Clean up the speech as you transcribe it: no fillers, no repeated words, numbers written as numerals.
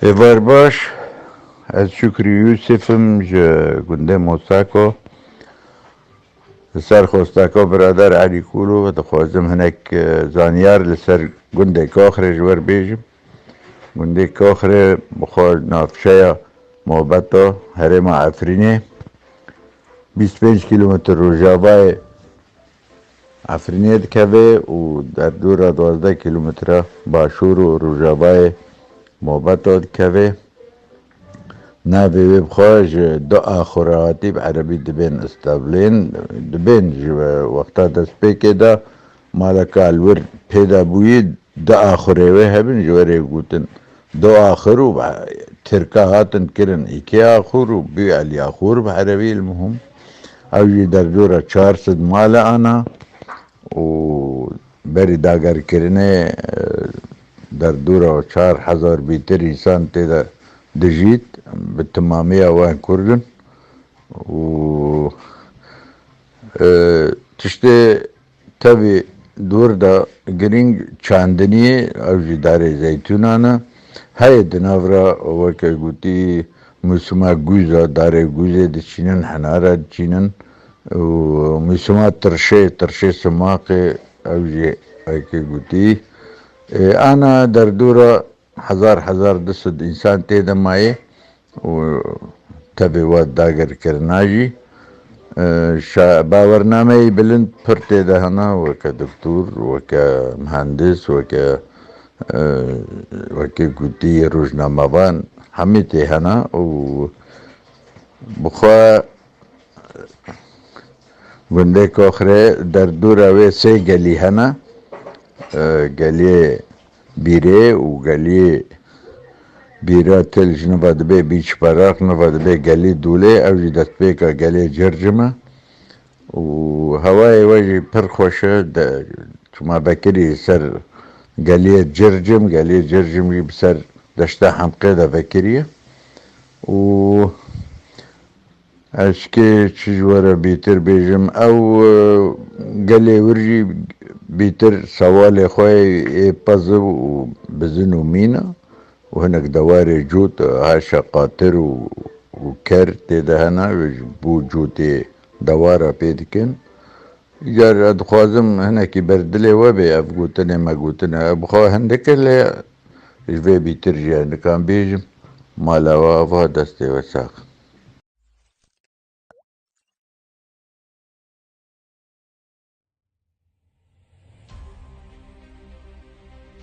ایوار باش از شکری یوسفم گنده موساکو سر خوستاکو برادر علی کولو و دخوازم هنک زانیار لسر گنده کاخر جور بیجم گنده کاخر بخواد نافشایا محبتو هرم عفرینه 25 کیلومتر روجابای عفرینه دکوه و در دور 12 کیلومتر باشور و روجابای محبتو دکوه نابي بخارج دقة خرافاتي بعربي دبين استابلين دبين وقتا دسبيكي دا مالكا الورد بيدا بويد دقة خريوه هبن جوري قوتن دقة خرو تركا هاتن كرن ايكي اخور وبي علي اخور بعربي المهم اوجي دردورة 400 مالا انا و بري داگر كرنه دردورة 4000 بيتر انسان تيدا دجيت بالتمامية وين كردن و تشتي تبي دور دا جرينج چاندنية او جدار زيتونانا هاي دنافرا وكا قوتي مسوما جوزا دار جوزا دچينن حنارا دچينن و مسوما ترشي سماقي او جي هايكي قوتي انا دردورا هزار دست انسان تیده مایه و تبی واد داگر کرناجی باورنامه بلند پر تیده هنا وکا دکتور وکا مهندس وکا گوتی روزنامه بان همی تی هنا و بخوا گنده کاخره در دور اوه 3 گلی هنا گلی بیره و گلی بیره تلج نباد به بیچ پراق نباد به گلی دوله او دست به که گلی جرجمه و هوای وجه پر خوشه چما بکری سر گلی جرجم بسر دشته حمقه ده بکریه و اشکی چجوره بیتر بیجم او گلی ورجی بیتر سوال خواه پزو و بزن و مینا و هنک دوار جوت هاشا قاطر و کر تیده هنا بو جوت دوارا پیدکن اگر ادخوازم هنکی بردلی و بی افگوتنه مگوتنه بخواه هندکه لی جوه بیتر جانه کام بیجم مالا و افا دسته و ساق